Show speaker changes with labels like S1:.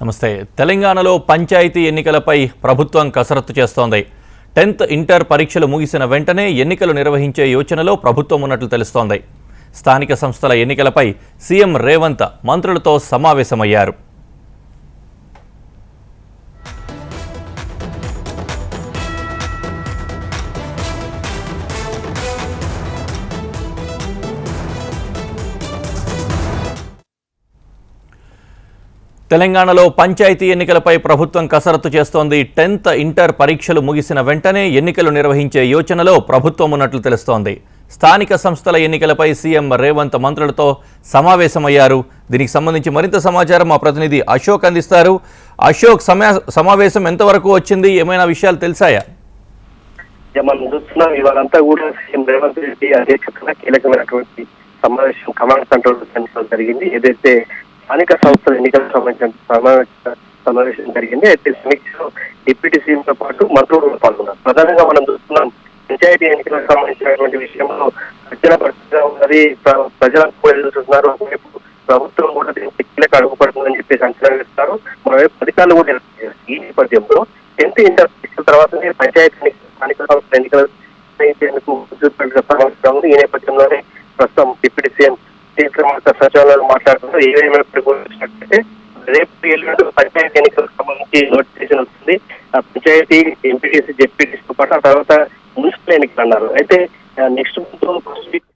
S1: నమస్తే. తెలంగాణలో పంచాయతీ ఎన్నికలపై ప్రభుత్వం కసరత్తు చేస్తోంది. 10th ఇంటర్ పరీక్షలు ముగిసిన వెంటనే ఎన్నికలు నిర్వహించే యోచనలో ప్రభుత్వం ఉన్నట్లు తెలుస్తోంది. స్థానిక సంస్థల ఎన్నికలపై సీఎం రేవంత్ మంత్రులతో సమావేశమయ్యారు. తెలంగాణలో పంచాయతీ ఎన్నికలపై ప్రభుత్వం కసరత్తు చేస్తోంది. 10th ఇంటర్ పరీక్షలు ముగిసిన వెంటనే ఎన్నికలు నిర్వహించే యోచనలో ప్రభుత్వం ఉన్నట్లు తెలుస్తోంది. స్థానిక సంస్థల ఎన్నికలపై సీఎం రేవంత్ మంత్రులతో సమావేశమయ్యారు. దీనికి సంబంధించి మరింత సమాచారం మా ప్రతినిధి అశోక్ అందిస్తారు. అశోక్, సమావేశం ఎంతవరకు వచ్చింది? ఏమైనా విషయాలు తెలిసాయా?
S2: మనం చూస్తున్నాం, ఇవాళంతా కూడా సీఎం రేవంత్ రెడ్డి అధ్యక్షతన కీలకమైనటువంటి సమావేశం కమాండ్ కంట్రోల్ సెంటర్ జరిగింది. ఏదైతే స్థానిక సంస్థల ఎన్నికలకు సంబంధించిన సమావేశం జరిగింది. అయితే సమీక్షలో డిప్యూటీ సీఎం తో పాటు మంత్రులు పాల్గొన్నారు. ప్రధానంగా మనం చూస్తున్నాం, పంచాయతీ ఎన్నికలకు సంబంధించినటువంటి విషయంలో ప్రజల పరిస్థితిగా ఉన్నది. ప్రజలకు కూడా ఎదురు చూస్తున్నారు. ఒకవైపు ప్రభుత్వం కూడా దీనికి కీలక అడుగుపడుతుందని చెప్పేసి అంచనా వేస్తున్నారు. మరోవైపు అధికారులు కూడా ఈ నేపథ్యంలో 10th ఇంటర్ పరీక్షల తర్వాతనే పంచాయతీ స్థానిక సంస్థల ఎన్నికలు నిర్వహించేందుకు సమావేశం ఉంది. ఈ నేపథ్యంలోనే ప్రస్తుతం డిప్యూటీ సీఎం సచివాలయాలు మాట్లాడుతున్నారు. ఏమైనా రేపు ఎల్లుండి పంచాయతీ ఎన్నికలకు సంబంధించి నోటిఫికేషన్ వస్తుంది. పంచాయతీ, ఎంపీటీసీ, జెడ్పీటీసీతో పాటు ఆ తర్వాత మున్సిపల్ ఎన్నికలు అన్నారు. అయితే నెక్స్ట్ మంత్ ఫస్ట్ వీక్